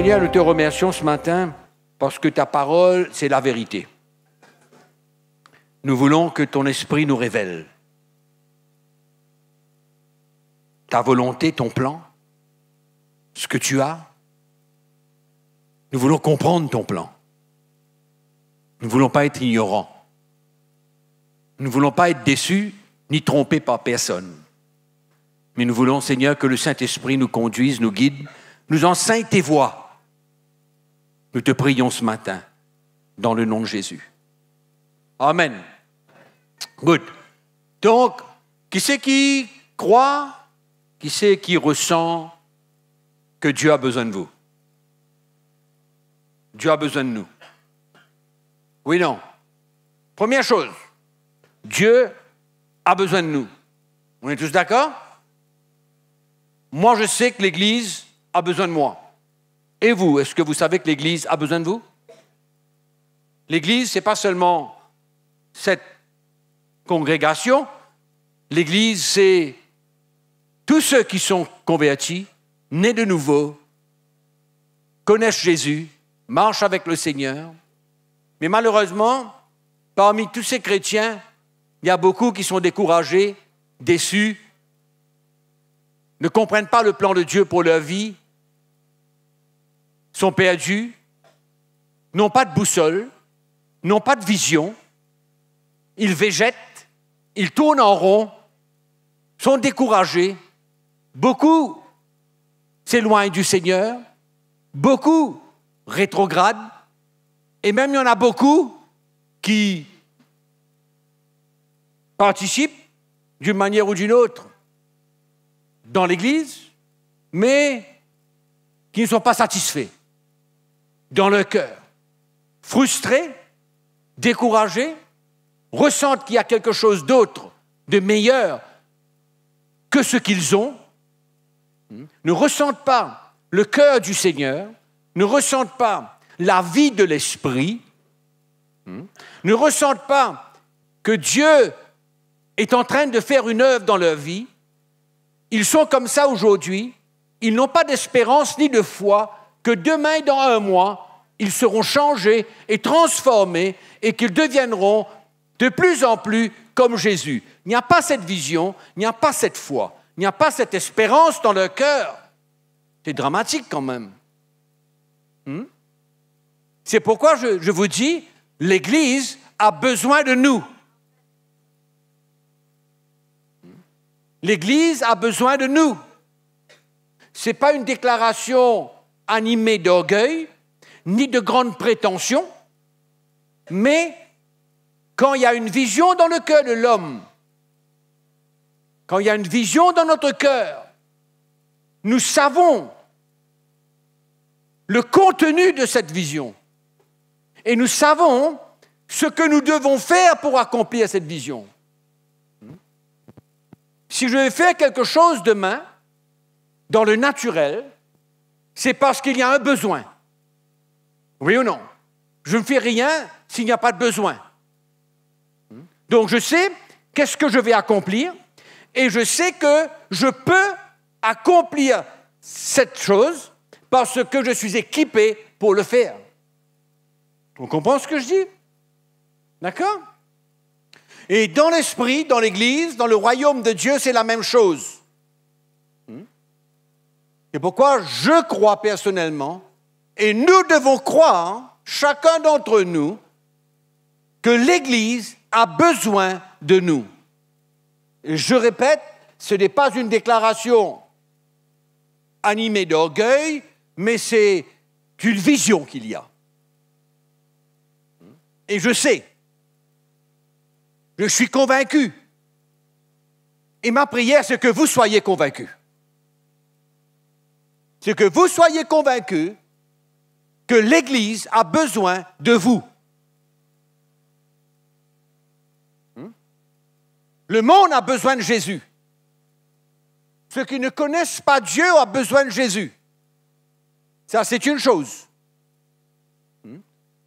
Seigneur, nous te remercions ce matin parce que ta parole, c'est la vérité. Nous voulons que ton esprit nous révèle ta volonté, ton plan, ce que tu as. Nous voulons comprendre ton plan. Nous ne voulons pas être ignorants. Nous ne voulons pas être déçus ni trompés par personne. Mais nous voulons, Seigneur, que le Saint-Esprit nous conduise, nous guide, nous enseigne tes voies. Nous te prions ce matin, dans le nom de Jésus. Amen. Good. Donc, qui c'est qui croit? Qui c'est qui ressent que Dieu a besoin de vous? Dieu a besoin de nous. Oui, non. Première chose, Dieu a besoin de nous. On est tous d'accord? Moi, je sais que l'Église a besoin de moi. Et vous, est-ce que vous savez que l'Église a besoin de vous? L'Église, ce n'est pas seulement cette congrégation. L'Église, c'est tous ceux qui sont convertis, nés de nouveau, connaissent Jésus, marchent avec le Seigneur. Mais malheureusement, parmi tous ces chrétiens, il y a beaucoup qui sont découragés, déçus, ne comprennent pas le plan de Dieu pour leur vie, sont perdus, n'ont pas de boussole, n'ont pas de vision, ils végètent, ils tournent en rond, sont découragés, beaucoup s'éloignent du Seigneur, beaucoup rétrogradent, et même il y en a beaucoup qui participent d'une manière ou d'une autre dans l'Église, mais qui ne sont pas satisfaits dans leur cœur, frustrés, découragés, ressentent qu'il y a quelque chose d'autre, de meilleur que ce qu'ils ont, ne ressentent pas le cœur du Seigneur, ne ressentent pas la vie de l'Esprit, ne ressentent pas que Dieu est en train de faire une œuvre dans leur vie. Ils sont comme ça aujourd'hui, ils n'ont pas d'espérance ni de foi que demain, dans un mois, ils seront changés et transformés et qu'ils deviendront de plus en plus comme Jésus. Il n'y a pas cette vision, il n'y a pas cette foi, il n'y a pas cette espérance dans leur cœur. C'est dramatique quand même. C'est pourquoi je vous dis, l'Église a besoin de nous. L'Église a besoin de nous. Ce n'est pas une déclaration animée d'orgueil, ni de grande prétention, mais quand il y a une vision dans le cœur de l'homme, quand il y a une vision dans notre cœur, nous savons le contenu de cette vision et nous savons ce que nous devons faire pour accomplir cette vision. Si je vais faire quelque chose demain, dans le naturel, c'est parce qu'il y a un besoin. Oui ou non? Je ne fais rien s'il n'y a pas de besoin. Donc je sais qu'est-ce que je vais accomplir et je sais que je peux accomplir cette chose parce que je suis équipé pour le faire. On comprend ce que je dis? D'accord? Et dans l'esprit, dans l'Église, dans le royaume de Dieu, c'est la même chose. C'est pourquoi je crois personnellement, et nous devons croire, chacun d'entre nous, que l'Église a besoin de nous. Et je répète, ce n'est pas une déclaration animée d'orgueil, mais c'est une vision qu'il y a. Et je sais, je suis convaincu. Et ma prière, c'est que vous soyez convaincus. C'est que vous soyez convaincus que l'Église a besoin de vous. Le monde a besoin de Jésus. Ceux qui ne connaissent pas Dieu ont besoin de Jésus. Ça, c'est une chose.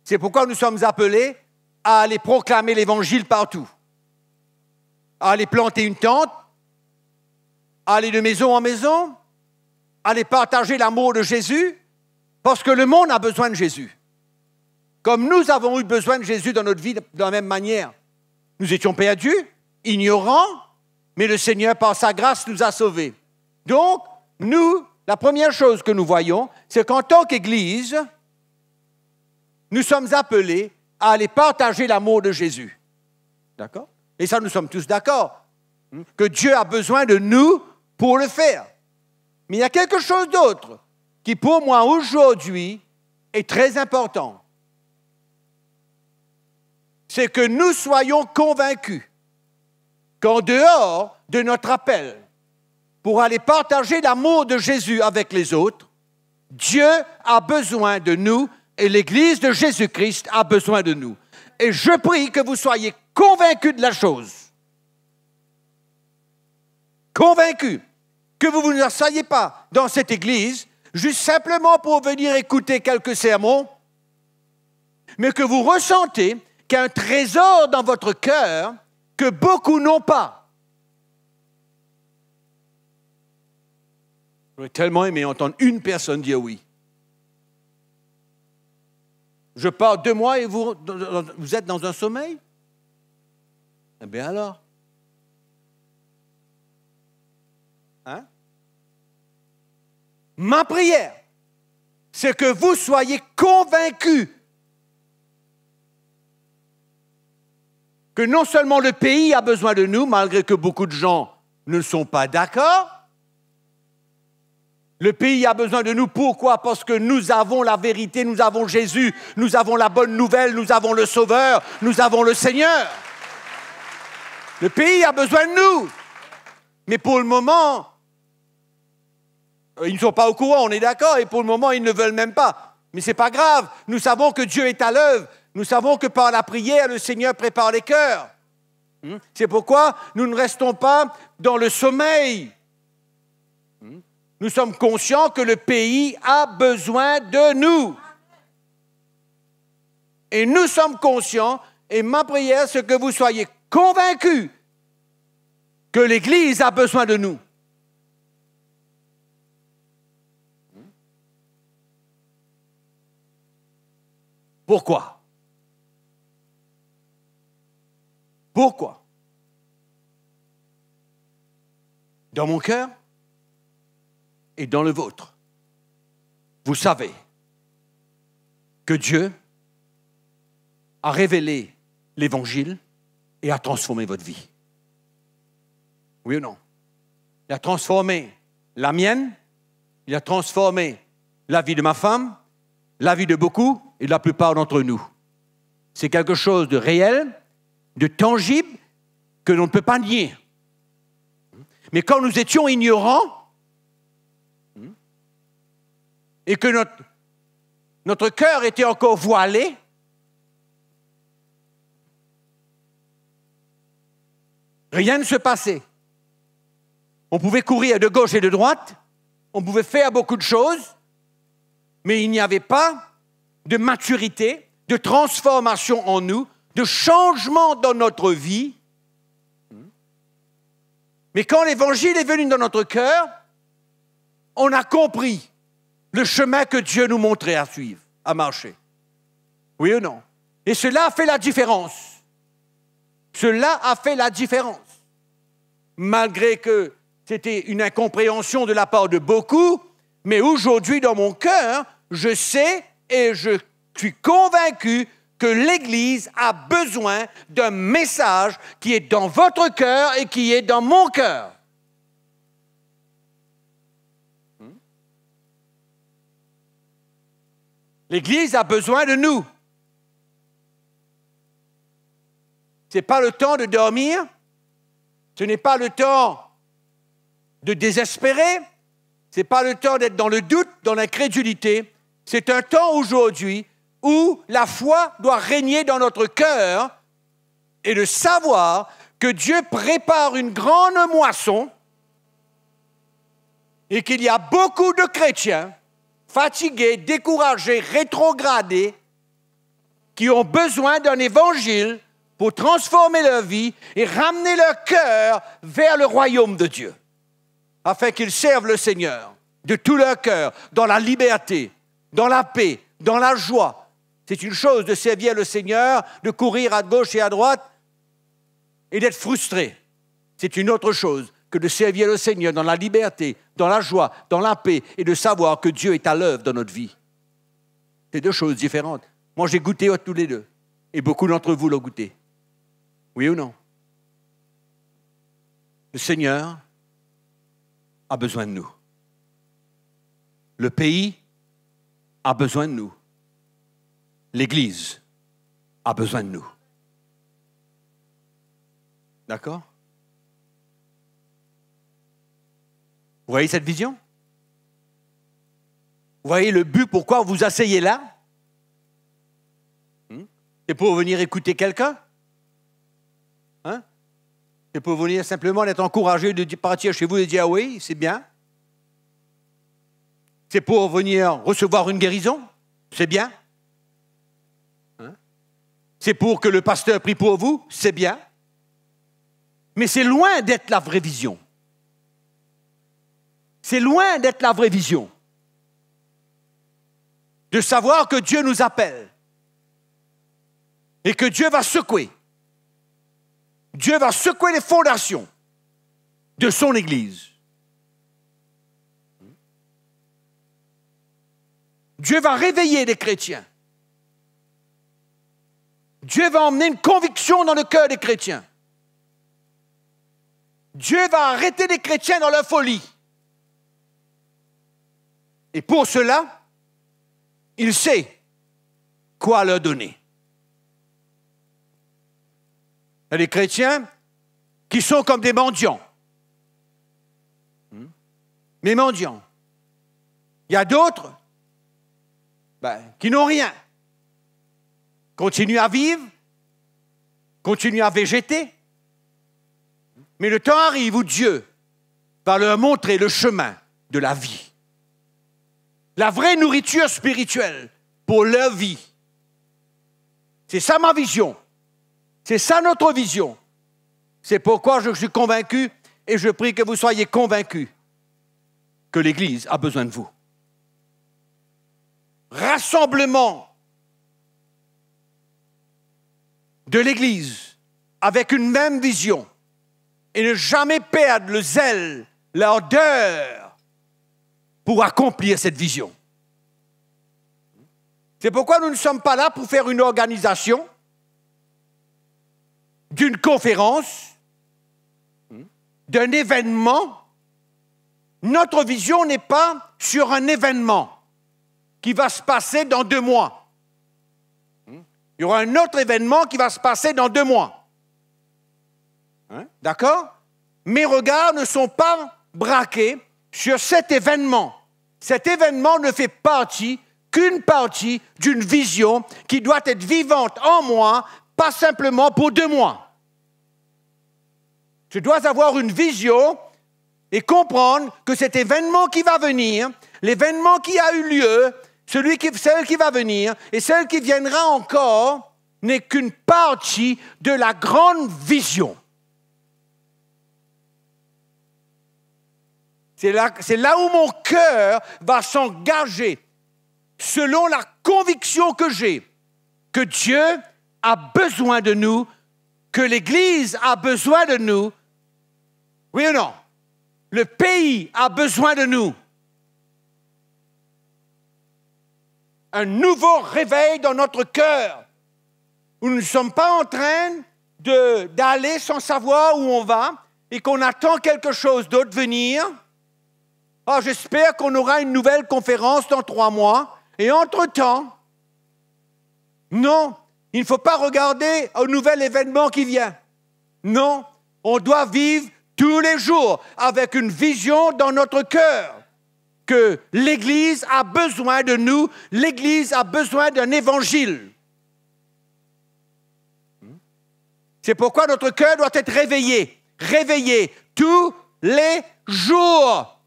C'est pourquoi nous sommes appelés à aller proclamer l'Évangile partout. À aller planter une tente, à aller de maison en maison, à aller partager l'amour de Jésus, Parce que le monde a besoin de Jésus. Comme nous avons eu besoin de Jésus dans notre vie de la même manière. Nous étions perdus, ignorants, mais le Seigneur, par sa grâce, nous a sauvés. Donc, nous, la première chose que nous voyons, c'est qu'en tant qu'Église, nous sommes appelés à aller partager l'amour de Jésus. D'accord? Et ça, nous sommes tous d'accord. Que Dieu a besoin de nous pour le faire. Mais il y a quelque chose d'autre qui, pour moi, aujourd'hui, est très important. C'est que nous soyons convaincus qu'en dehors de notre appel pour aller partager l'amour de Jésus avec les autres, Dieu a besoin de nous et l'Église de Jésus-Christ a besoin de nous. Et je prie que vous soyez convaincus de la chose. Convaincus que vous ne soyez pas dans cette Église juste simplement pour venir écouter quelques sermons, mais que vous ressentez qu'il y a un trésor dans votre cœur que beaucoup n'ont pas. J'aurais tellement aimé entendre une personne dire oui. Je pars 2 mois et vous êtes dans un sommeil? Eh bien alors? Hein? Ma prière, c'est que vous soyez convaincus que non seulement le pays a besoin de nous, malgré que beaucoup de gens ne sont pas d'accord. Le pays a besoin de nous. Pourquoi? Parce que nous avons la vérité, nous avons Jésus, nous avons la bonne nouvelle, nous avons le Sauveur, nous avons le Seigneur. Le pays a besoin de nous. Mais pour le moment, ils ne sont pas au courant, on est d'accord, et pour le moment, ils ne veulent même pas. Mais ce n'est pas grave, nous savons que Dieu est à l'œuvre. Nous savons que par la prière, le Seigneur prépare les cœurs. C'est pourquoi nous ne restons pas dans le sommeil. Nous sommes conscients que le pays a besoin de nous. Et nous sommes conscients, et ma prière, c'est que vous soyez convaincus que l'Église a besoin de nous. Pourquoi? Pourquoi? Dans mon cœur et dans le vôtre, vous savez que Dieu a révélé l'Évangile et a transformé votre vie. Oui ou non? Il a transformé la mienne, il a transformé la vie de ma femme, la vie de beaucoup et de la plupart d'entre nous. C'est quelque chose de réel, de tangible, que l'on ne peut pas nier. Mais quand nous étions ignorants, et que notre cœur était encore voilé, rien ne se passait. On pouvait courir de gauche et de droite, on pouvait faire beaucoup de choses, mais il n'y avait pas de maturité, de transformation en nous, de changement dans notre vie. Mais quand l'Évangile est venu dans notre cœur, on a compris le chemin que Dieu nous montrait à suivre, à marcher. Oui ou non? Et cela a fait la différence. Cela a fait la différence. Malgré que c'était une incompréhension de la part de beaucoup, mais aujourd'hui, dans mon cœur, je sais et je suis convaincu que l'Église a besoin d'un message qui est dans votre cœur et qui est dans mon cœur. L'Église a besoin de nous. Ce n'est pas le temps de dormir, ce n'est pas le temps de désespérer, ce n'est pas le temps d'être dans le doute, dans l'incrédulité. C'est un temps aujourd'hui où la foi doit régner dans notre cœur et de savoir que Dieu prépare une grande moisson et qu'il y a beaucoup de chrétiens fatigués, découragés, rétrogradés, qui ont besoin d'un évangile pour transformer leur vie et ramener leur cœur vers le royaume de Dieu, afin qu'ils servent le Seigneur de tout leur cœur, dans la liberté, dans la paix, dans la joie. C'est une chose de servir le Seigneur, de courir à gauche et à droite et d'être frustré. C'est une autre chose que de servir le Seigneur dans la liberté, dans la joie, dans la paix et de savoir que Dieu est à l'œuvre dans notre vie. C'est deux choses différentes. Moi, j'ai goûté tous les deux. Et beaucoup d'entre vous l'ont goûté. Oui ou non? Le Seigneur a besoin de nous. Le pays a besoin de nous. L'Église a besoin de nous. D'accord? Vous voyez cette vision? Vous voyez le but pourquoi vous vous asseyez là? C'est pour venir écouter quelqu'un? Hein? C'est pour venir simplement être encouragé de partir chez vous et dire ah oui, c'est bien. C'est pour venir recevoir une guérison? C'est bien. Hein? C'est pour que le pasteur prie pour vous? C'est bien. Mais c'est loin d'être la vraie vision. C'est loin d'être la vraie vision. De savoir que Dieu nous appelle. Et que Dieu va secouer. Dieu va secouer les fondations de son Église. Dieu va réveiller les chrétiens. Dieu va emmener une conviction dans le cœur des chrétiens. Dieu va arrêter les chrétiens dans leur folie. Et pour cela, il sait quoi leur donner. Il y a des chrétiens qui sont comme des mendiants. Mais mendiants. Il y a d'autres qui n'ont rien. Continuent à vivre, continuent à végéter. Mais le temps arrive où Dieu va leur montrer le chemin de la vie. La vraie nourriture spirituelle pour leur vie. C'est ça ma vision. C'est ça notre vision. C'est pourquoi je suis convaincu et je prie que vous soyez convaincus que l'Église a besoin de vous. Rassemblement de l'Église avec une même vision et ne jamais perdre le zèle, l'ardeur pour accomplir cette vision. C'est pourquoi nous ne sommes pas là pour faire une organisation d'une conférence, d'un événement. Notre vision n'est pas sur un événement qui va se passer dans 2 mois. Il y aura un autre événement qui va se passer dans 2 mois. D'accord? Mes regards ne sont pas braqués sur cet événement. Cet événement ne fait qu'une partie d'une vision qui doit être vivante en moi, pas simplement pour 2 mois. Je dois avoir une vision et comprendre que cet événement qui va venir, l'événement qui a eu lieu, celle qui va venir et celle qui viendra encore, n'est qu'une partie de la grande vision. C'est là où mon cœur va s'engager, selon la conviction que j'ai, que Dieu a besoin de nous, que l'Église a besoin de nous. Oui ou non? Le pays a besoin de nous. Un nouveau réveil dans notre cœur, où nous ne sommes pas en train d'aller sans savoir où on va et qu'on attend quelque chose d'autre venir. Oh, j'espère qu'on aura une nouvelle conférence dans 3 mois. Et entre-temps, non, il ne faut pas regarder au nouvel événement qui vient. Non, on doit vivre tous les jours avec une vision dans notre cœur que l'Église a besoin de nous, l'Église a besoin d'un évangile. C'est pourquoi notre cœur doit être réveillé tous les jours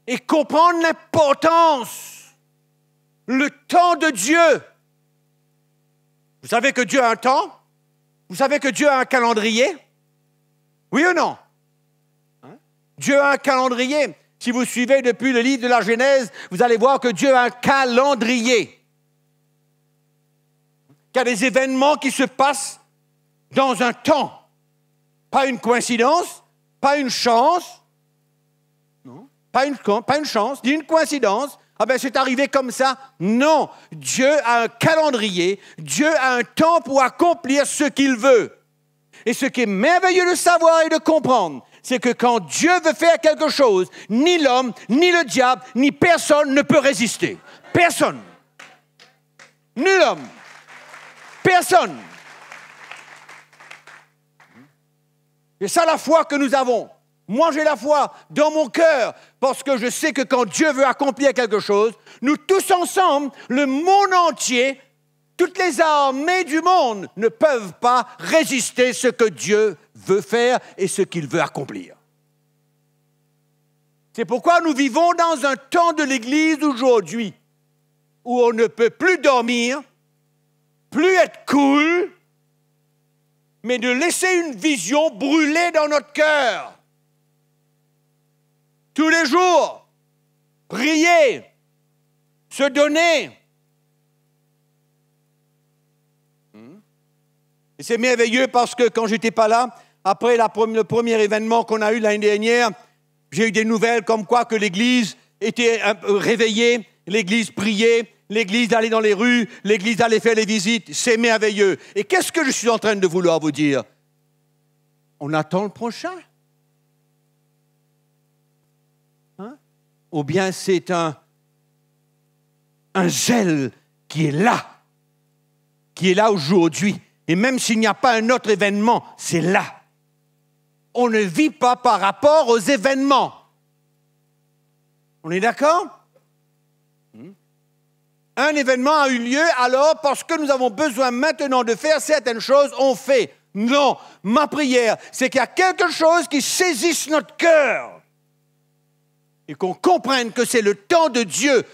et comprendre l'importance, le temps de Dieu. Vous savez que Dieu a un temps? Vous savez que Dieu a un calendrier? Oui ou non? Dieu a un calendrier. Si vous suivez depuis le livre de la Genèse, vous allez voir que Dieu a un calendrier. Qu'il y a des événements qui se passent dans un temps. Pas une coïncidence, pas une chance. Non, pas une chance, ni une coïncidence. Ah ben c'est arrivé comme ça. Non, Dieu a un calendrier, Dieu a un temps pour accomplir ce qu'il veut. Et ce qui est merveilleux de savoir et de comprendre, c'est que quand Dieu veut faire quelque chose, ni l'homme, ni le diable, ni personne ne peut résister. Personne. Ni l'homme. Personne. C'est ça la foi que nous avons. Moi, j'ai la foi dans mon cœur parce que je sais que quand Dieu veut accomplir quelque chose, nous tous ensemble, le monde entier, toutes les armées du monde ne peuvent pas résister à ce que Dieu veut faire et ce qu'il veut accomplir. C'est pourquoi nous vivons dans un temps de l'Église aujourd'hui où on ne peut plus dormir, plus être cool, mais de laisser une vision brûler dans notre cœur. Tous les jours, prier, se donner. Et c'est merveilleux parce que quand je n'étais pas là, après le premier événement qu'on a eu l'année dernière, j'ai eu des nouvelles comme quoi que l'Église était réveillée, l'Église priait, l'Église allait dans les rues, l'Église allait faire les visites. C'est merveilleux. Et qu'est-ce que je suis en train de vouloir vous dire? On attend le prochain. Hein? Ou bien c'est un zèle qui est là aujourd'hui. Et même s'il n'y a pas un autre événement, c'est là. On ne vit pas par rapport aux événements. On est d'accord? Un événement a eu lieu, alors parce que nous avons besoin maintenant de faire certaines choses, on fait. Non, ma prière, c'est qu'il y a quelque chose qui saisisse notre cœur et qu'on comprenne que c'est le temps de Dieu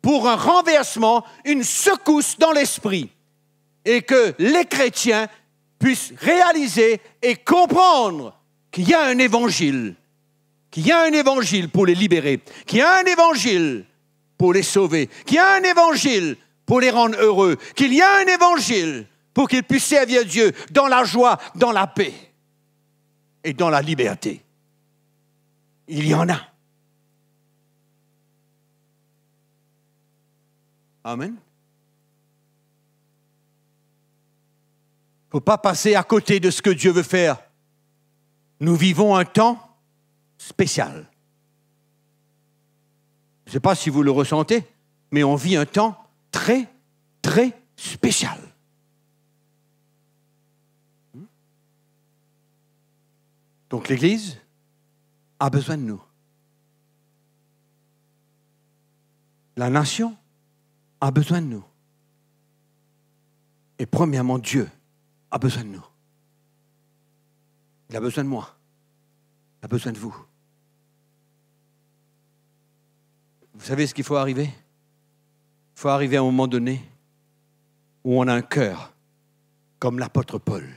pour un renversement, une secousse dans l'esprit et que les chrétiens puissent réaliser et comprendre qu'il y a un évangile, pour les libérer, qu'il y a un évangile pour les sauver, qu'il y a un évangile pour les rendre heureux, qu'il y a un évangile pour qu'ils puissent servir Dieu dans la joie, dans la paix et dans la liberté. Il y en a. Amen. Il ne faut pas passer à côté de ce que Dieu veut faire. Nous vivons un temps spécial. Je ne sais pas si vous le ressentez, mais on vit un temps très, très spécial. Donc l'Église a besoin de nous. La nation a besoin de nous. Et premièrement, Dieu a besoin de nous. Il a besoin de moi. Il a besoin de vous. Vous savez ce qu'il faut arriver? Il faut arriver à un moment donné où on a un cœur comme l'apôtre Paul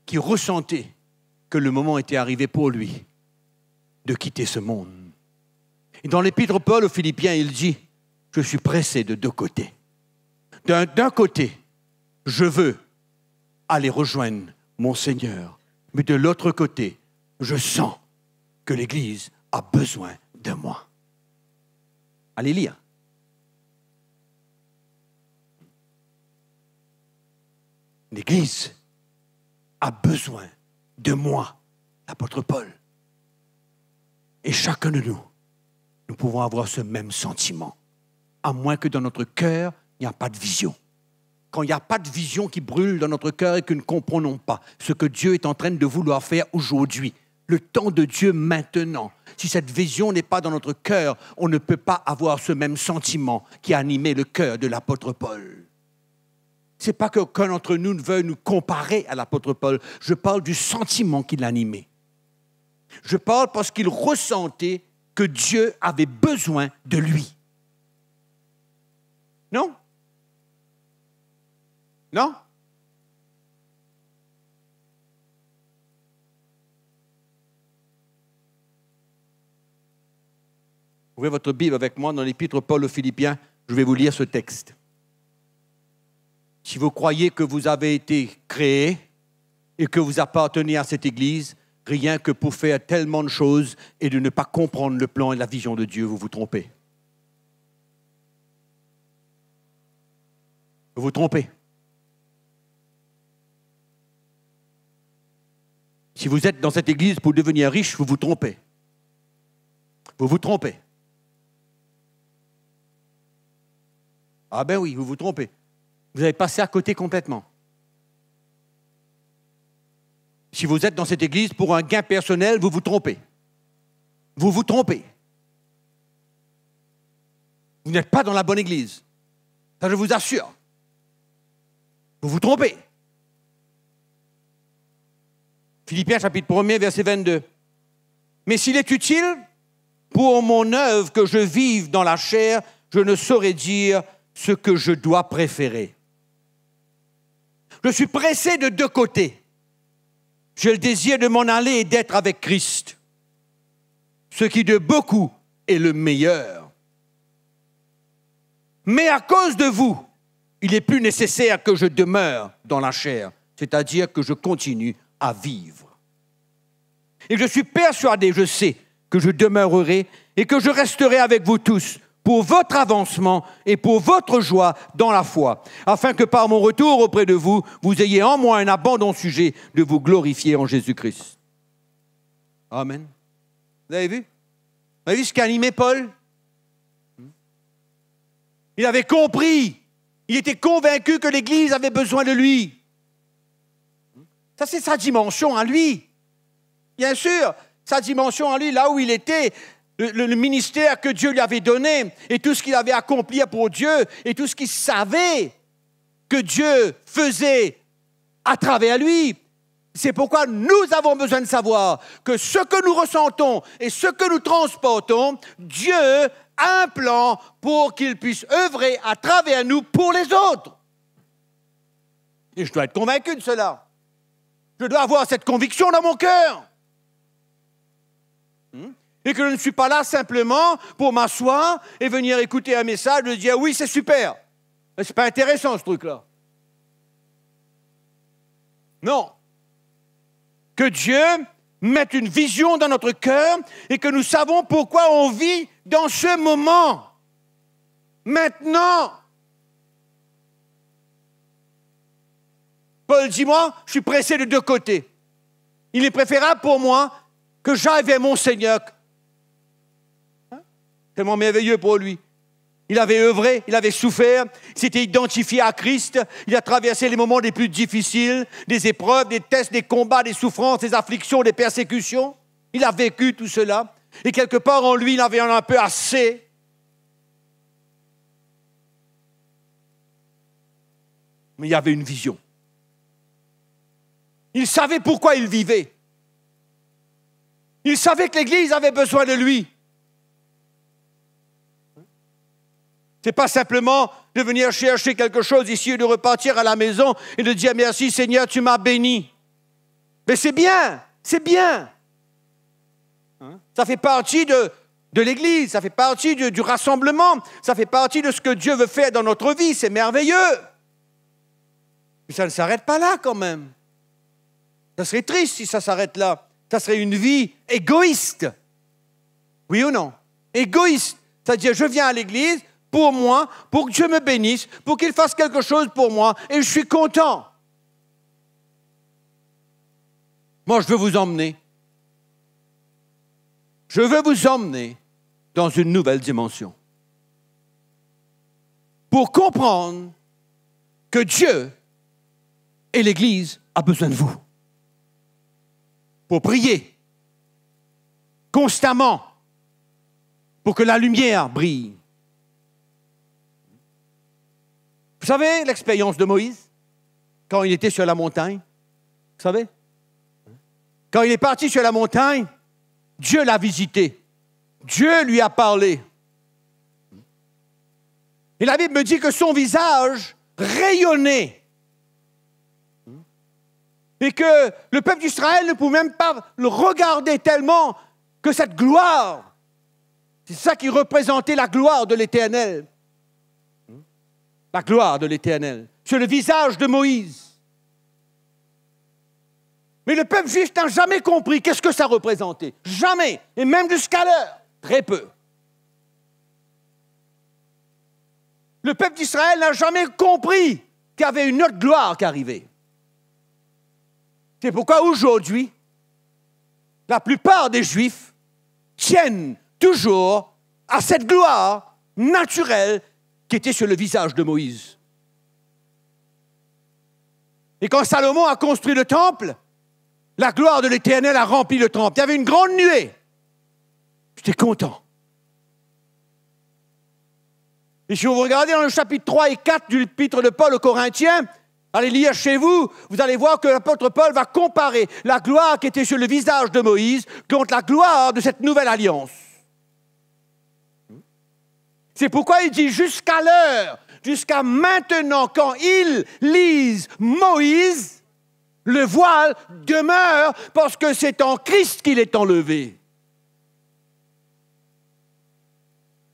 qui ressentait que le moment était arrivé pour lui de quitter ce monde. Et dans l'épître Paul aux Philippiens, il dit « Je suis pressé de deux côtés. D'un côté, je veux aller rejoindre mon Seigneur. Mais de l'autre côté, je sens que l'Église a besoin de moi. » Allez lire. L'Église a besoin de moi, l'apôtre Paul. Et chacun de nous, nous pouvons avoir ce même sentiment, à moins que dans notre cœur, il n'y a pas de vision. Quand il n'y a pas de vision qui brûle dans notre cœur et que nous ne comprenons pas ce que Dieu est en train de vouloir faire aujourd'hui, le temps de Dieu maintenant, si cette vision n'est pas dans notre cœur, on ne peut pas avoir ce même sentiment qui a animé le cœur de l'apôtre Paul. Ce n'est pas qu'aucun d'entre nous ne veut nous comparer à l'apôtre Paul. Je parle du sentiment qui l'animait. Je parle parce qu'il ressentait que Dieu avait besoin de lui. Non? Non? Ouvrez votre Bible avec moi dans l'épître Paul aux Philippiens. Je vais vous lire ce texte. Si vous croyez que vous avez été créé et que vous appartenez à cette Église, rien que pour faire tellement de choses et de ne pas comprendre le plan et la vision de Dieu, vous vous trompez. Vous vous trompez. Si vous êtes dans cette Église pour devenir riche, vous vous trompez. Vous vous trompez. Ah ben oui, vous vous trompez. Vous avez passé à côté complètement. Si vous êtes dans cette Église pour un gain personnel, vous vous trompez. Vous vous trompez. Vous n'êtes pas dans la bonne Église. Ça, je vous assure. Vous vous trompez. Philippiens chapitre 1er, verset 22. Mais s'il est utile pour mon œuvre que je vive dans la chair, je ne saurais dire ce que je dois préférer. Je suis pressé de deux côtés. J'ai le désir de m'en aller et d'être avec Christ, ce qui de beaucoup est le meilleur. Mais à cause de vous, il est plus nécessaire que je demeure dans la chair, c'est-à-dire que je continue à vivre. Et je suis persuadé, je sais, que je demeurerai et que je resterai avec vous tous pour votre avancement et pour votre joie dans la foi, afin que par mon retour auprès de vous, vous ayez en moi un abondant sujet de vous glorifier en Jésus-Christ. Amen. Vous avez vu? Vous avez vu ce qu'animait Paul? Il avait compris. Il était convaincu que l'Église avait besoin de lui. Ça, c'est sa dimension à lui. Bien sûr, sa dimension à lui, là où il était, le ministère que Dieu lui avait donné et tout ce qu'il avait accompli pour Dieu et tout ce qu'il savait que Dieu faisait à travers lui. C'est pourquoi nous avons besoin de savoir que ce que nous ressentons et ce que nous transportons, Dieu a un plan pour qu'il puisse œuvrer à travers nous pour les autres. Et je dois être convaincu de cela. Je dois avoir cette conviction dans mon cœur. Et que je ne suis pas là simplement pour m'asseoir et venir écouter un message et dire « oui, c'est super ». Mais ce n'est pas intéressant, ce truc-là. Non. Que Dieu mette une vision dans notre cœur et que nous savons pourquoi on vit dans ce moment. Maintenant. Paul dit, moi, je suis pressé de deux côtés. Il est préférable pour moi que j'aille vers mon Seigneur. Tellement merveilleux pour lui. Il avait œuvré, il avait souffert, il s'était identifié à Christ, il a traversé les moments les plus difficiles, des épreuves, des tests, des combats, des souffrances, des afflictions, des persécutions. Il a vécu tout cela. Et quelque part en lui, il avait un peu assez. Mais il y avait une vision. Il savait pourquoi il vivait. Il savait que l'Église avait besoin de lui. Ce n'est pas simplement de venir chercher quelque chose ici et de repartir à la maison et de dire « Merci Seigneur, tu m'as béni ». Mais c'est bien, c'est bien. Ça fait partie de l'Église, ça fait partie du rassemblement, ça fait partie de ce que Dieu veut faire dans notre vie, c'est merveilleux. Mais ça ne s'arrête pas là quand même. Ça serait triste si ça s'arrête là. Ça serait une vie égoïste. Oui ou non? Égoïste. C'est-à-dire, je viens à l'Église pour moi, pour que Dieu me bénisse, pour qu'il fasse quelque chose pour moi, et je suis content. Moi, je veux vous emmener. Je veux vous emmener dans une nouvelle dimension. Pour comprendre que Dieu et l'Église ont besoin de vous. Pour prier constamment, pour que la lumière brille. Vous savez l'expérience de Moïse, quand il était sur la montagne? Vous savez? Quand il est parti sur la montagne, Dieu l'a visité. Dieu lui a parlé. Et la Bible me dit que son visage rayonnait. Et que le peuple d'Israël ne pouvait même pas le regarder tellement que cette gloire C'est ça qui représentait la gloire de l'Éternel. La gloire de l'Éternel. Sur le visage de Moïse. Mais le peuple juif n'a jamais compris qu'est-ce que ça représentait. Jamais. Et même jusqu'à l'heure. Très peu. Le peuple d'Israël n'a jamais compris qu'il y avait une autre gloire qui arrivait. C'est pourquoi aujourd'hui, la plupart des Juifs tiennent toujours à cette gloire naturelle qui était sur le visage de Moïse. Et quand Salomon a construit le temple, la gloire de l'Éternel a rempli le temple. Il y avait une grande nuée. J'étais content. Et si vous regardez dans le chapitre 3 et 4 du l'épître de Paul aux Corinthiens, allez lire chez vous, vous allez voir que l'apôtre Paul va comparer la gloire qui était sur le visage de Moïse contre la gloire de cette nouvelle alliance. C'est pourquoi il dit jusqu'à l'heure, jusqu'à maintenant, quand ils lisent Moïse, le voile demeure parce que c'est en Christ qu'il est enlevé.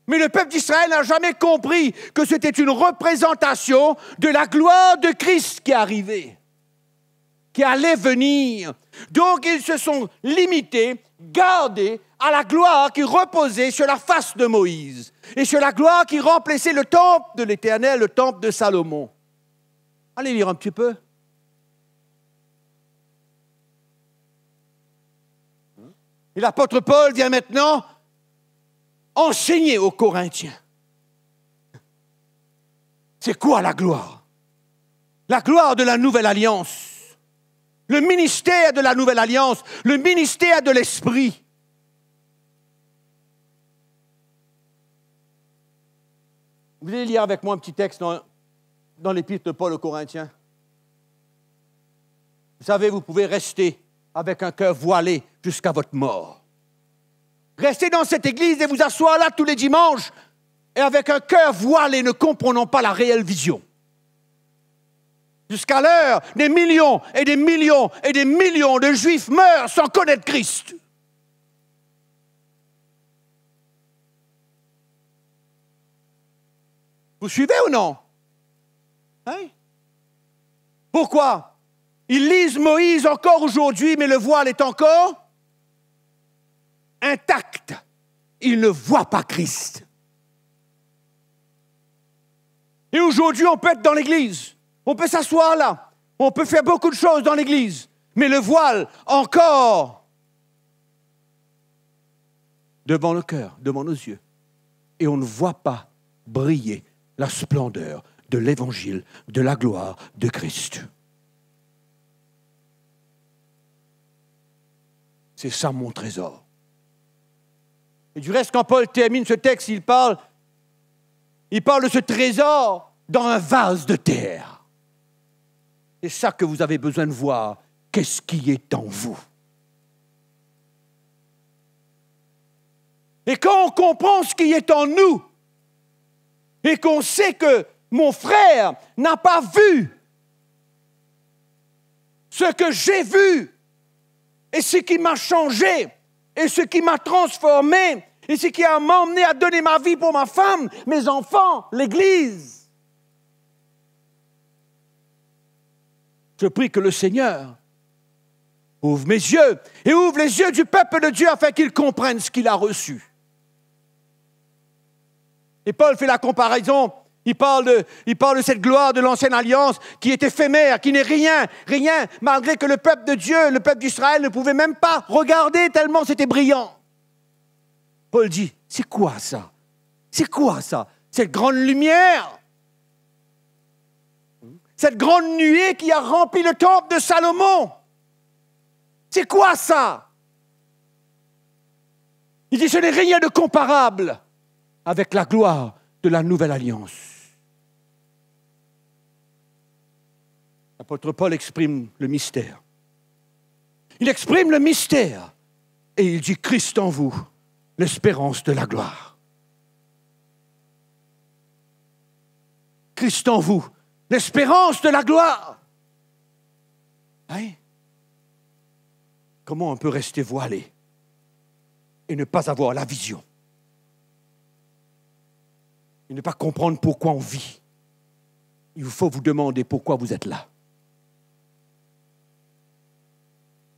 Mais le peuple d'Israël n'a jamais compris que c'était une représentation de la gloire de Christ qui arrivait, qui allait venir. Donc ils se sont limités, gardés à la gloire qui reposait sur la face de Moïse et sur la gloire qui remplissait le temple de l'Éternel, le temple de Salomon. Allez lire un petit peu. Et l'apôtre Paul vient maintenant enseigner aux Corinthiens. C'est quoi la gloire? La gloire de la nouvelle alliance. Le ministère de la nouvelle alliance. Le ministère de l'Esprit. Vous allez lire avec moi un petit texte dans l'épître de Paul aux Corinthiens. Vous savez, vous pouvez rester avec un cœur voilé jusqu'à votre mort. Restez dans cette église et vous asseoir là tous les dimanches et avec un cœur voilé ne comprenant pas la réelle vision. Jusqu'à l'heure, des millions et des millions et des millions de Juifs meurent sans connaître Christ. Vous suivez ou non? Hein? Pourquoi? Ils lisent Moïse encore aujourd'hui, mais le voile est encore intact. Ils ne voient pas Christ. Et aujourd'hui, on peut être dans l'église. On peut s'asseoir là. On peut faire beaucoup de choses dans l'église. Mais le voile, encore, devant le cœur, devant nos yeux. Et on ne voit pas briller la splendeur de l'évangile, de la gloire de Christ. C'est ça mon trésor. Et du reste, quand Paul termine ce texte, il parle de ce trésor dans un vase de terre. C'est ça que vous avez besoin de voir. Qu'est-ce qui est en vous? Et quand on comprend ce qui est en nous, et qu'on sait que mon frère n'a pas vu ce que j'ai vu, et ce qui m'a changé, et ce qui m'a transformé, et ce qui m'a emmené à donner ma vie pour ma femme, mes enfants, l'Église. Je prie que le Seigneur ouvre mes yeux et ouvre les yeux du peuple de Dieu afin qu'il comprenne ce qu'il a reçu. Et Paul fait la comparaison. Il parle de cette gloire de l'ancienne alliance qui est éphémère, qui n'est rien, malgré que le peuple de Dieu, le peuple d'Israël ne pouvait même pas regarder tellement c'était brillant. Paul dit, c'est quoi ça? C'est quoi ça? Cette grande lumière? Cette grande nuée qui a rempli le temple de Salomon? C'est quoi ça? Il dit, ce n'est rien de comparable avec la gloire de la nouvelle alliance. L'apôtre Paul exprime le mystère. Il exprime le mystère et il dit Christ en vous, l'espérance de la gloire. Christ en vous, l'espérance de la gloire. Hein? Comment on peut rester voilé et ne pas avoir la vision? et ne pas comprendre pourquoi on vit. Il faut vous demander pourquoi vous êtes là.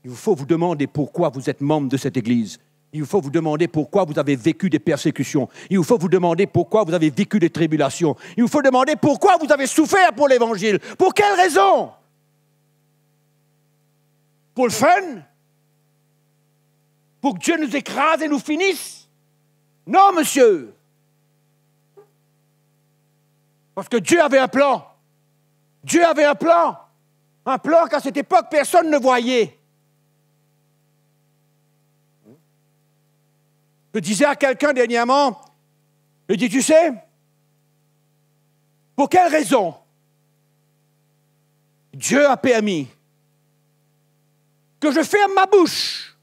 Il faut vous demander pourquoi vous êtes membre de cette Église. Il faut vous demander pourquoi vous avez vécu des persécutions. Il faut vous demander pourquoi vous avez vécu des tribulations. Il faut demander pourquoi vous avez souffert pour l'Évangile. Pour quelle raison? Pour le fun? Pour que Dieu nous écrase et nous finisse? Non, monsieur. Parce que Dieu avait un plan. Dieu avait un plan. Un plan qu'à cette époque, personne ne voyait. Je disais à quelqu'un dernièrement, je dis, tu sais, pour quelle raison Dieu a permis que je ferme ma bouche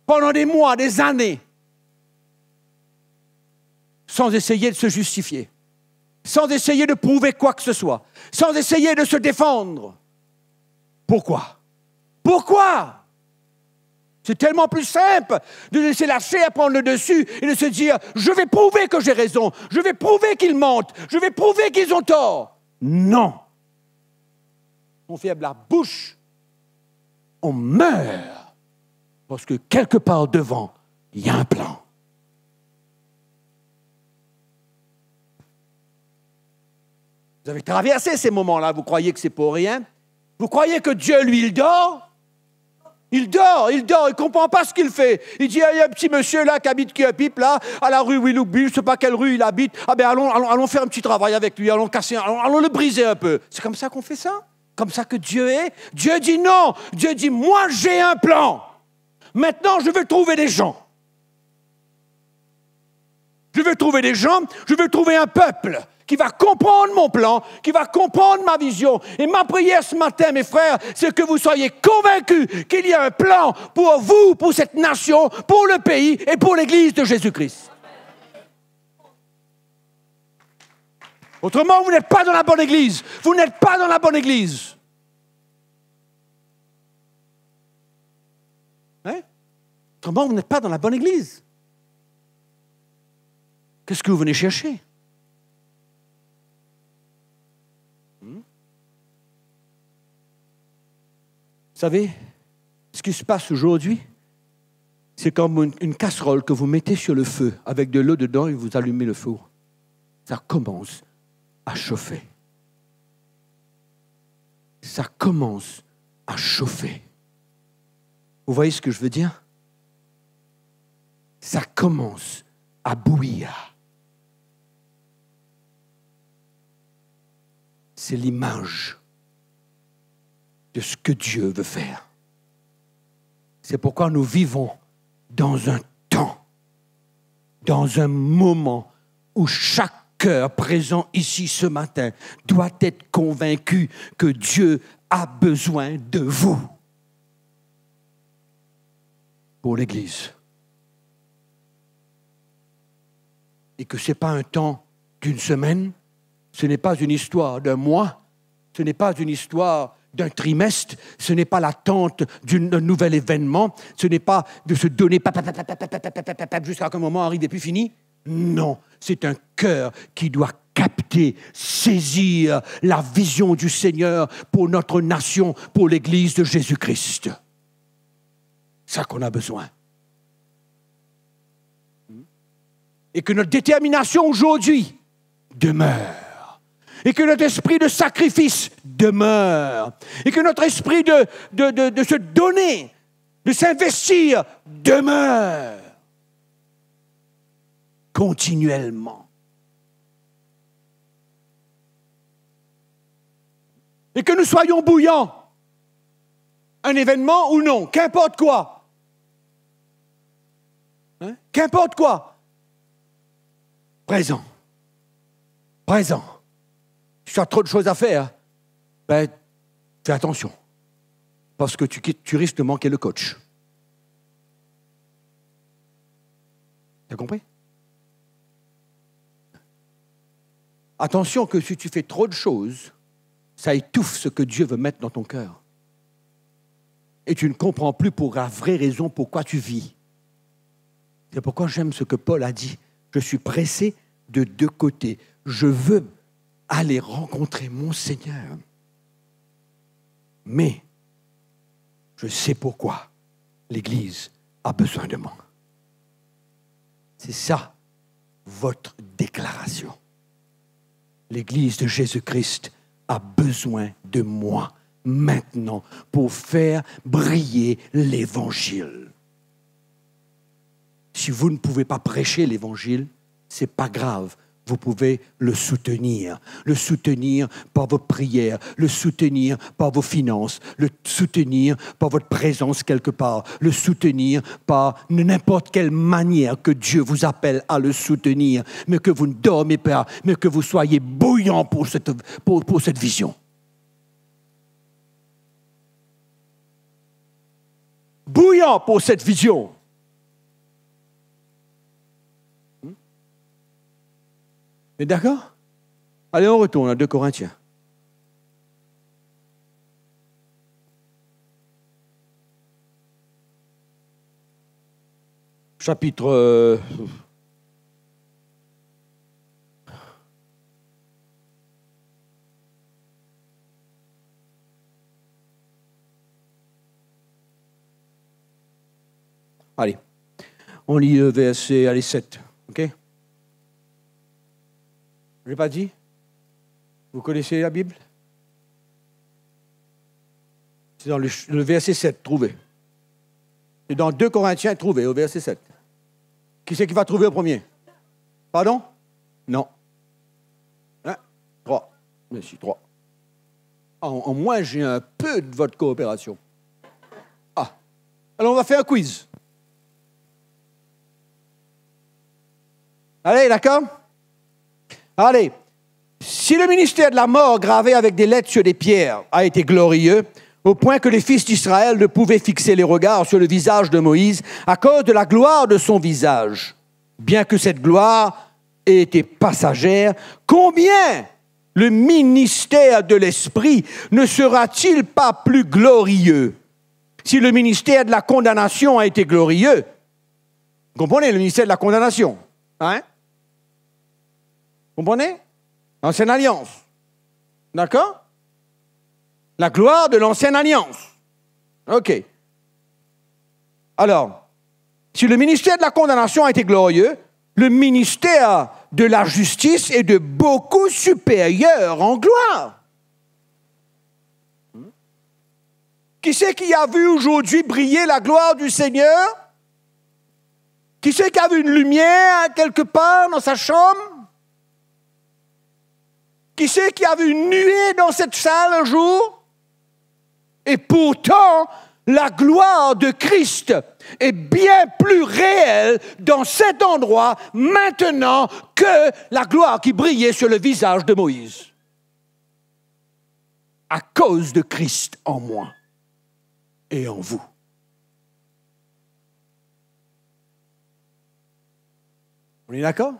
pendant des mois, des années, sans essayer de se justifier, sans essayer de prouver quoi que ce soit, sans essayer de se défendre. Pourquoi? Pourquoi? C'est tellement plus simple de laisser la chair prendre le dessus et de se dire « Je vais prouver que j'ai raison, je vais prouver qu'ils mentent, je vais prouver qu'ils ont tort. » Non. On ferme la bouche, on meurt, parce que quelque part devant, il y a un plan. Vous avez traversé ces moments-là, vous croyez que c'est pour rien? Vous croyez que Dieu, lui, il dort? Il dort, il ne comprend pas ce qu'il fait. Il dit, il y a un petit monsieur là qui habite pipe là, à la rue Willoughby, je ne sais pas quelle rue il habite. Ah ben allons faire un petit travail avec lui, allons le briser un peu. C'est comme ça qu'on fait ça? Comme ça que Dieu est? Dieu dit non. Dieu dit, moi j'ai un plan. Maintenant je veux trouver des gens. Je veux trouver des gens, je veux trouver un peuple qui va comprendre mon plan, qui va comprendre ma vision. Et ma prière ce matin, mes frères, c'est que vous soyez convaincus qu'il y a un plan pour vous, pour cette nation, pour le pays et pour l'Église de Jésus-Christ. Autrement, vous n'êtes pas dans la bonne Église. Vous n'êtes pas dans la bonne Église. Hein? Autrement, vous n'êtes pas dans la bonne Église. Qu'est-ce que vous venez chercher? Vous savez, ce qui se passe aujourd'hui, c'est comme une casserole que vous mettez sur le feu avec de l'eau dedans et vous allumez le four. Ça commence à chauffer. Ça commence à chauffer. Vous voyez ce que je veux dire? Ça commence à bouillir. C'est l'image de ce que Dieu veut faire. C'est pourquoi nous vivons dans un temps, dans un moment où chaque cœur présent ici ce matin doit être convaincu que Dieu a besoin de vous pour l'Église. Et que ce n'est pas un temps d'une semaine, ce n'est pas une histoire d'un mois, ce n'est pas une histoire d'un trimestre, ce n'est pas l'attente d'un nouvel événement, ce n'est pas de se donner jusqu'à qu'un moment arrive et puis fini. Non, c'est un cœur qui doit capter, saisir la vision du Seigneur pour notre nation, pour l'Église de Jésus-Christ. C'est ça qu'on a besoin. Et que notre détermination aujourd'hui demeure. Et que notre esprit de sacrifice demeure. Et que notre esprit de se donner, de s'investir, demeure. Continuellement. Et que nous soyons bouillants. Un événement ou non, qu'importe quoi. Hein? Qu'importe quoi. Présent. Présent. Si tu as trop de choses à faire, ben, fais attention. Parce que tu risques de manquer le coach. Tu as compris? Attention que si tu fais trop de choses, ça étouffe ce que Dieu veut mettre dans ton cœur. Et tu ne comprends plus pour la vraie raison pourquoi tu vis. C'est pourquoi j'aime ce que Paul a dit. Je suis pressé de deux côtés. Je veux aller rencontrer mon Seigneur. Mais je sais pourquoi l'Église a besoin de moi. C'est ça, votre déclaration. L'Église de Jésus-Christ a besoin de moi maintenant pour faire briller l'Évangile. Si vous ne pouvez pas prêcher l'Évangile, ce n'est pas grave. Vous pouvez le soutenir par votre prière, le soutenir par vos finances, le soutenir par votre présence quelque part, le soutenir par n'importe quelle manière que Dieu vous appelle à le soutenir, mais que vous ne dormez pas, mais que vous soyez bouillant pour cette vision. Bouillant pour cette vision. Mais d'accord? Allez, on retourne à 2 Corinthiens. Chapitre... Allez, on lit le verset 7, ok? Je n'ai pas dit? Vous connaissez la Bible? C'est dans le verset 7, trouvez. C'est dans 2 Corinthiens, trouvez, au verset 7. Qui c'est qui va trouver au premier? Pardon? Non. 3. Merci, 3. En moins, j'ai un peu de votre coopération. Ah. Alors, on va faire un quiz. Allez, d'accord? Allez. Si le ministère de la mort gravé avec des lettres sur des pierres a été glorieux, au point que les fils d'Israël ne pouvaient fixer les regards sur le visage de Moïse à cause de la gloire de son visage, bien que cette gloire ait été passagère, combien le ministère de l'Esprit ne sera-t-il pas plus glorieux? Si le ministère de la condamnation a été glorieux, vous comprenez, le ministère de la condamnation, hein? Vous comprenez? L'ancienne alliance. D'accord? La gloire de l'ancienne alliance. OK. Alors, si le ministère de la condamnation a été glorieux, le ministère de la justice est de beaucoup supérieur en gloire. Qui c'est qui a vu aujourd'hui briller la gloire du Seigneur? Qui c'est qui a vu une lumière quelque part dans sa chambre? Qui c'est qui a vu une nuée dans cette salle un jour? Et pourtant, la gloire de Christ est bien plus réelle dans cet endroit maintenant que la gloire qui brillait sur le visage de Moïse. À cause de Christ en moi et en vous. On est d'accord?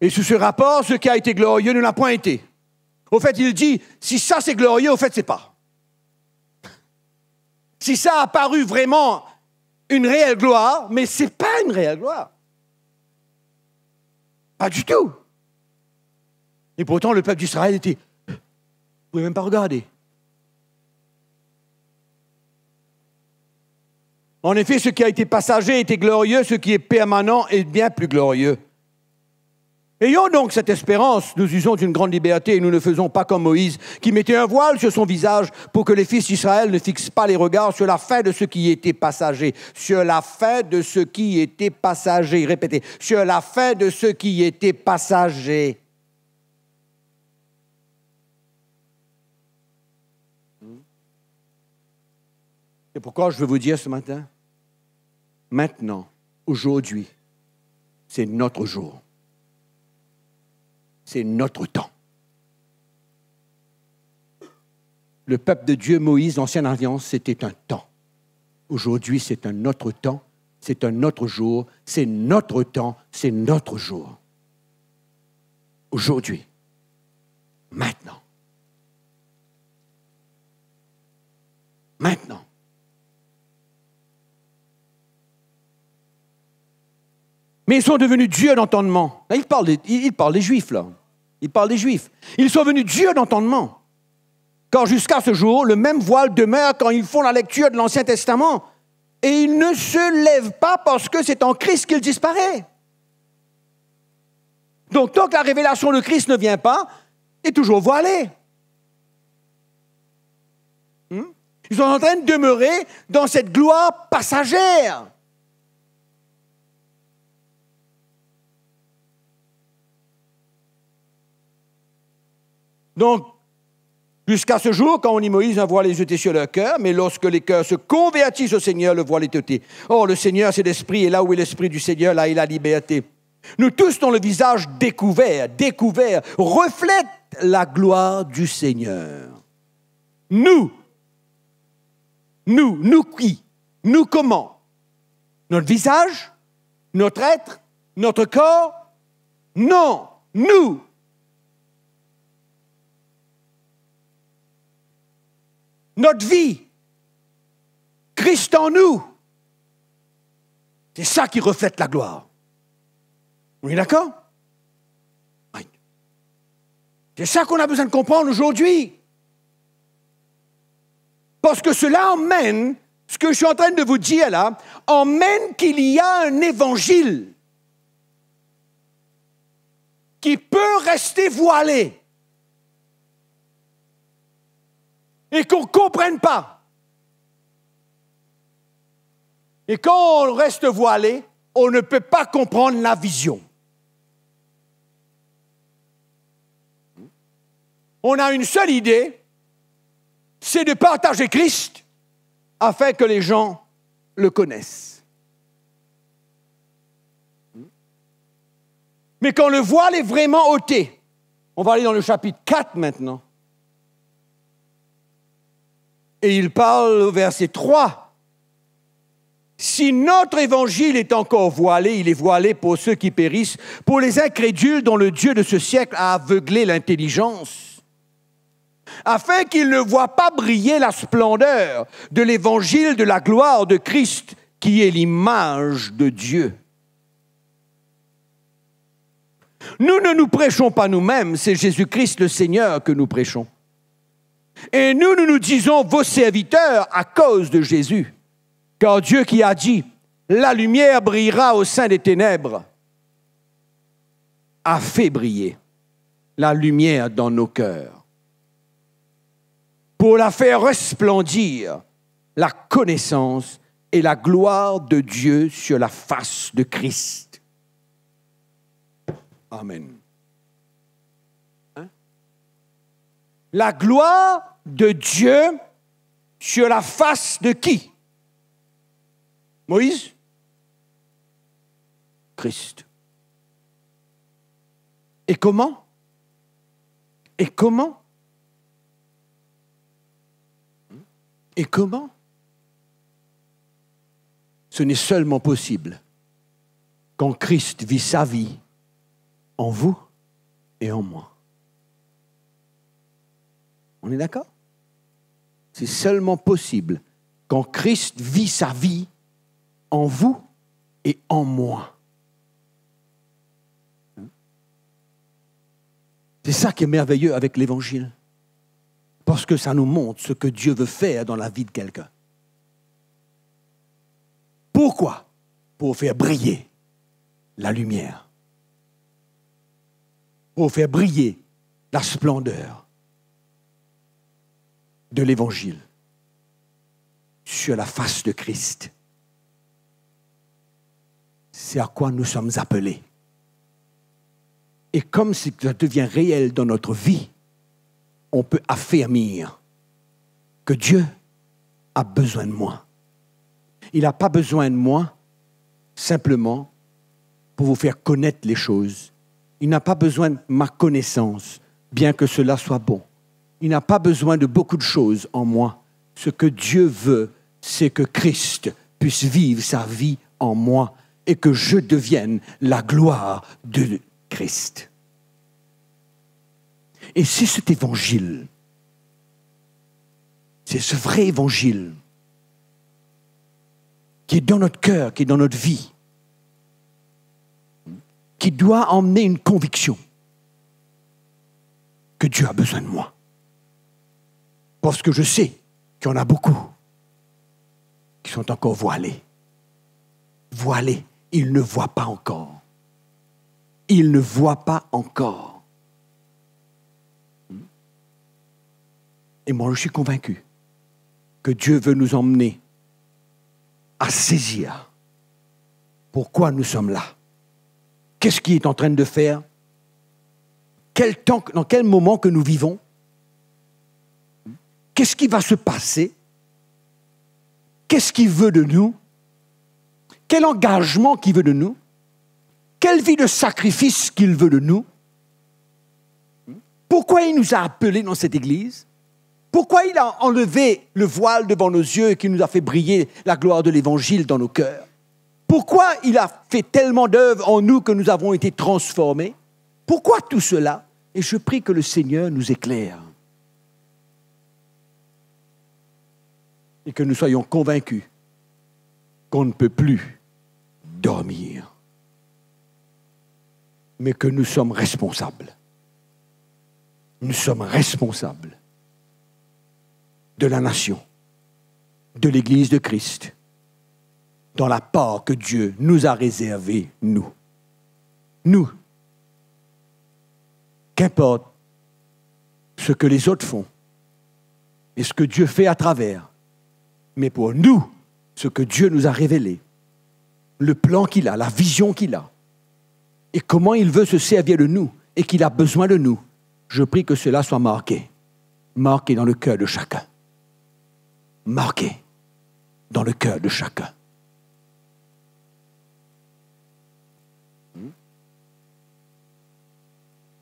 Et sous ce rapport, ce qui a été glorieux ne l'a point été. Au fait, il dit, si ça c'est glorieux, au fait, c'est pas. Si ça a paru vraiment une réelle gloire, mais ce n'est pas une réelle gloire. Pas du tout. Et pourtant, le peuple d'Israël était... Vous ne pouvez même pas regarder. En effet, ce qui a été passager était glorieux, ce qui est permanent est bien plus glorieux. Ayons donc cette espérance, nous usons d'une grande liberté et nous ne faisons pas comme Moïse, qui mettait un voile sur son visage pour que les fils d'Israël ne fixent pas les regards sur la fin de ce qui était passager. Sur la fin de ce qui était passager. Répétez, sur la fin de ce qui était passager. C'est pourquoi je veux vous dire ce matin, maintenant, aujourd'hui, c'est notre jour. C'est notre temps. Le peuple de Dieu, Moïse, l'ancienne alliance, c'était un temps. Aujourd'hui, c'est un autre temps, c'est un autre jour, c'est notre temps, c'est notre jour. Aujourd'hui, maintenant. Maintenant. Mais ils sont devenus Dieu d'entendement. Là, il parle des Juifs, là. Il parle des Juifs. Ils sont devenus Dieu d'entendement. Car jusqu'à ce jour, le même voile demeure quand ils font la lecture de l'Ancien Testament. Et il ne se lève pas parce que c'est en Christ qu'il disparaît. Donc, tant que la révélation de Christ ne vient pas, il est toujours voilé. Ils sont en train de demeurer dans cette gloire passagère. Donc, jusqu'à ce jour, quand on dit Moïse, un voile est jeté sur leur cœur, mais lorsque les cœurs se convertissent au Seigneur, le voile est ôté. Or, le Seigneur, c'est l'Esprit, et là où est l'Esprit du Seigneur, là est la liberté. Nous tous, dont le visage découvert, reflète la gloire du Seigneur. Nous qui? Nous comment? Notre visage? Notre être? Notre corps? Non, nous. Notre vie, Christ en nous, c'est ça qui reflète la gloire. On est d'accord? Oui. C'est ça qu'on a besoin de comprendre aujourd'hui. Parce que cela emmène, ce que je suis en train de vous dire là, emmène qu'il y a un évangile qui peut rester voilé. Et qu'on ne comprenne pas. Et quand on reste voilé, on ne peut pas comprendre la vision. On a une seule idée, c'est de partager Christ afin que les gens le connaissent. Mais quand le voile est vraiment ôté, on va aller dans le chapitre 4 maintenant. Et il parle au verset 3. Si notre évangile est encore voilé, il est voilé pour ceux qui périssent, pour les incrédules dont le Dieu de ce siècle a aveuglé l'intelligence, afin qu'ils ne voient pas briller la splendeur de l'évangile de la gloire de Christ, qui est l'image de Dieu. Nous ne nous prêchons pas nous-mêmes, c'est Jésus-Christ le Seigneur que nous prêchons. Et nous disons vos serviteurs à cause de Jésus. Car Dieu qui a dit, la lumière brillera au sein des ténèbres, a fait briller la lumière dans nos cœurs, pour la faire resplendir la connaissance et la gloire de Dieu sur la face de Christ. Amen. La gloire de Dieu sur la face de qui? Moïse? Christ. Et comment? Et comment? Et comment? Ce n'est seulement possible quand Christ vit sa vie en vous et en moi. On est d'accord? C'est seulement possible quand Christ vit sa vie en vous et en moi. C'est ça qui est merveilleux avec l'Évangile. Parce que ça nous montre ce que Dieu veut faire dans la vie de quelqu'un. Pourquoi? Pour faire briller la lumière. Pour faire briller la splendeur de l'Évangile sur la face de Christ. C'est à quoi nous sommes appelés. Et comme ça devient réel dans notre vie, on peut affirmer que Dieu a besoin de moi. Il n'a pas besoin de moi simplement pour vous faire connaître les choses. Il n'a pas besoin de ma connaissance, bien que cela soit bon. Il n'a pas besoin de beaucoup de choses en moi. Ce que Dieu veut, c'est que Christ puisse vivre sa vie en moi et que je devienne la gloire de Christ. Et c'est cet évangile, c'est ce vrai évangile qui est dans notre cœur, qui est dans notre vie, qui doit emmener une conviction que Dieu a besoin de moi. Parce que je sais qu'il y en a beaucoup qui sont encore voilés. Voilés, ils ne voient pas encore. Ils ne voient pas encore. Et moi, je suis convaincu que Dieu veut nous emmener à saisir pourquoi nous sommes là. Qu'est-ce qu'il est en train de faire? Quel temps, dans quel moment que nous vivons? Qu'est-ce qui va se passer? Qu'est-ce qu'il veut de nous? Quel engagement qu'il veut de nous? Quelle vie de sacrifice qu'il veut de nous? Pourquoi il nous a appelés dans cette église? Pourquoi il a enlevé le voile devant nos yeux et qu'il nous a fait briller la gloire de l'évangile dans nos cœurs? Pourquoi il a fait tellement d'œuvres en nous que nous avons été transformés? Pourquoi tout cela? Et je prie que le Seigneur nous éclaire. Et que nous soyons convaincus qu'on ne peut plus dormir, mais que nous sommes responsables. Nous sommes responsables de la nation, de l'Église de Christ, dans la part que Dieu nous a réservée, nous. Nous. Qu'importe ce que les autres font et ce que Dieu fait à travers, mais pour nous, ce que Dieu nous a révélé, le plan qu'il a, la vision qu'il a, et comment il veut se servir de nous, et qu'il a besoin de nous, je prie que cela soit marqué dans le cœur de chacun. Marqué dans le cœur de chacun.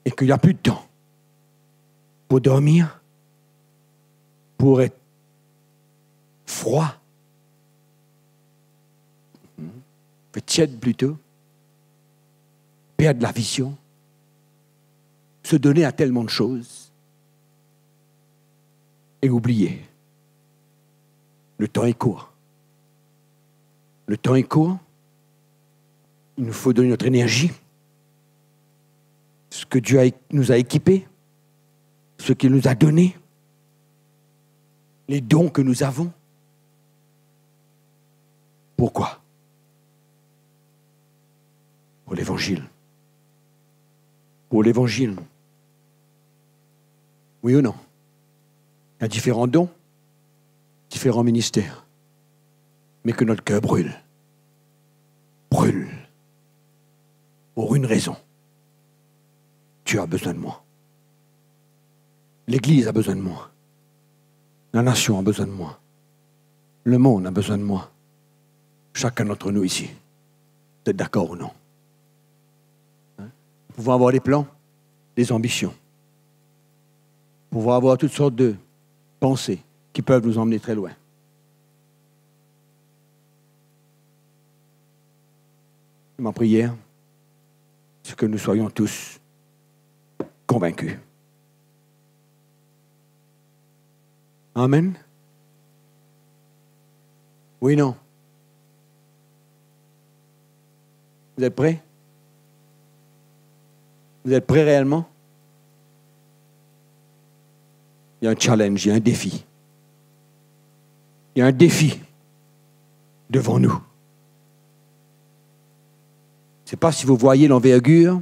Et qu'il n'y a plus de temps pour dormir, pour être froid, fait tiède plutôt, perdre la vision, se donner à tellement de choses et oublier. Le temps est court. Le temps est court. Il nous faut donner notre énergie, ce que Dieu nous a équipés, ce qu'il nous a donné, les dons que nous avons. Pourquoi? Pour l'Évangile. Pour l'Évangile. Oui ou non? Il y a différents dons, différents ministères, mais que notre cœur brûle. Brûle. Pour une raison. Dieu a besoin de moi. L'Église a besoin de moi. La nation a besoin de moi. Le monde a besoin de moi. Chacun d'entre nous ici. Vous êtes d'accord ou non? Nous pouvons avoir des plans, des ambitions. Nous pouvons avoir toutes sortes de pensées qui peuvent nous emmener très loin. Ma prière, c'est que nous soyons tous convaincus. Amen. Oui, non. Vous êtes prêts? Vous êtes prêts réellement? Il y a un challenge, il y a un défi. Il y a un défi devant nous. Je ne sais pas si vous voyez l'envergure,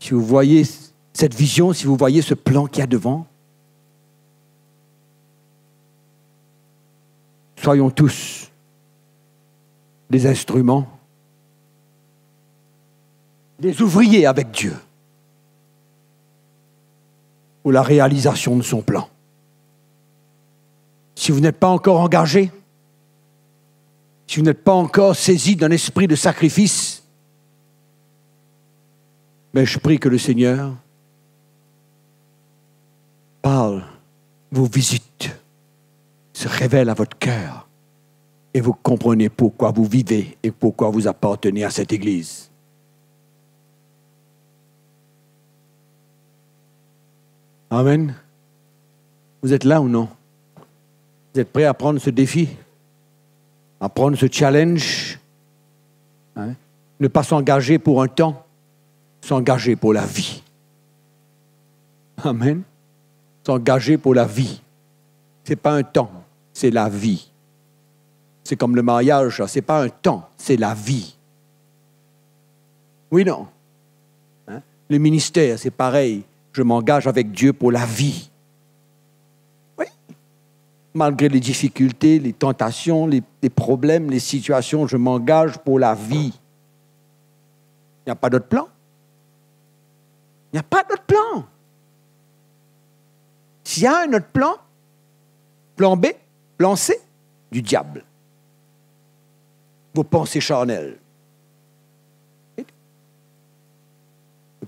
si vous voyez cette vision, si vous voyez ce plan qu'il y a devant. Soyons tous des instruments, des ouvriers avec Dieu pour la réalisation de son plan. Si vous n'êtes pas encore engagé, si vous n'êtes pas encore saisi d'un esprit de sacrifice, mais je prie que le Seigneur parle, vous visite, se révèle à votre cœur et vous comprenez pourquoi vous vivez et pourquoi vous appartenez à cette Église. Amen. Vous êtes là ou non? Vous êtes prêts à prendre ce défi? À prendre ce challenge? Ne pas s'engager pour un temps, s'engager pour la vie. Amen. S'engager pour la vie. Ce n'est pas un temps, c'est la vie. C'est comme le mariage, ce n'est pas un temps, c'est la vie. Oui, non. Hein? Le ministère, c'est pareil. Je m'engage avec Dieu pour la vie. Oui. Malgré les difficultés, les tentations, les problèmes, les situations, je m'engage pour la vie. Il n'y a pas d'autre plan. Il n'y a pas d'autre plan. S'il y a un autre plan, plan B, plan C, du diable. Vos pensées charnelles. Et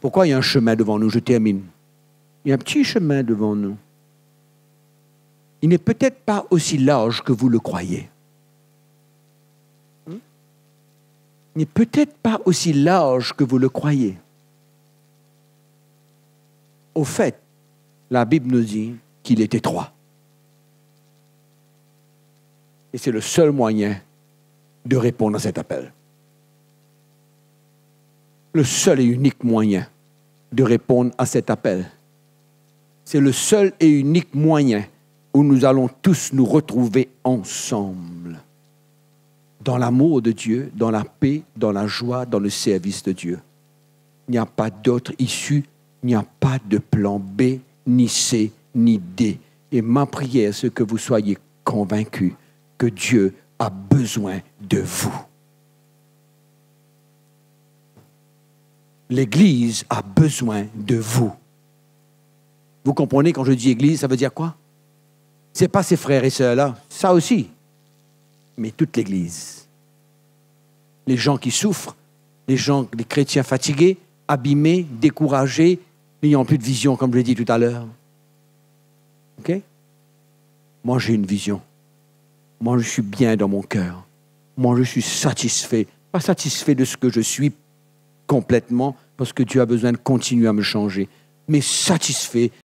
pourquoi il y a un chemin devant nous? Je termine. Il y a un petit chemin devant nous. Il n'est peut-être pas aussi large que vous le croyez. Il n'est peut-être pas aussi large que vous le croyez. Au fait, la Bible nous dit qu'il est étroit. Et c'est le seul moyen de répondre à cet appel. Le seul et unique moyen de répondre à cet appel. C'est le seul et unique moyen où nous allons tous nous retrouver ensemble. Dans l'amour de Dieu, dans la paix, dans la joie, dans le service de Dieu. Il n'y a pas d'autre issue, il n'y a pas de plan B, ni C, ni D. Et ma prière, c'est que vous soyez convaincus que Dieu a besoin de vous. L'Église a besoin de vous. Vous comprenez, quand je dis Église, ça veut dire quoi? Ce n'est pas ces frères et sœurs-là, ça aussi, mais toute l'Église. Les gens qui souffrent, les chrétiens fatigués, abîmés, découragés, n'ayant plus de vision, comme je l'ai dit tout à l'heure. OK? Moi, j'ai une vision. Moi, je suis bien dans mon cœur. Moi, je suis satisfait. Pas satisfait de ce que je suis complètement, parce que Dieu a besoin de continuer à me changer, mais satisfait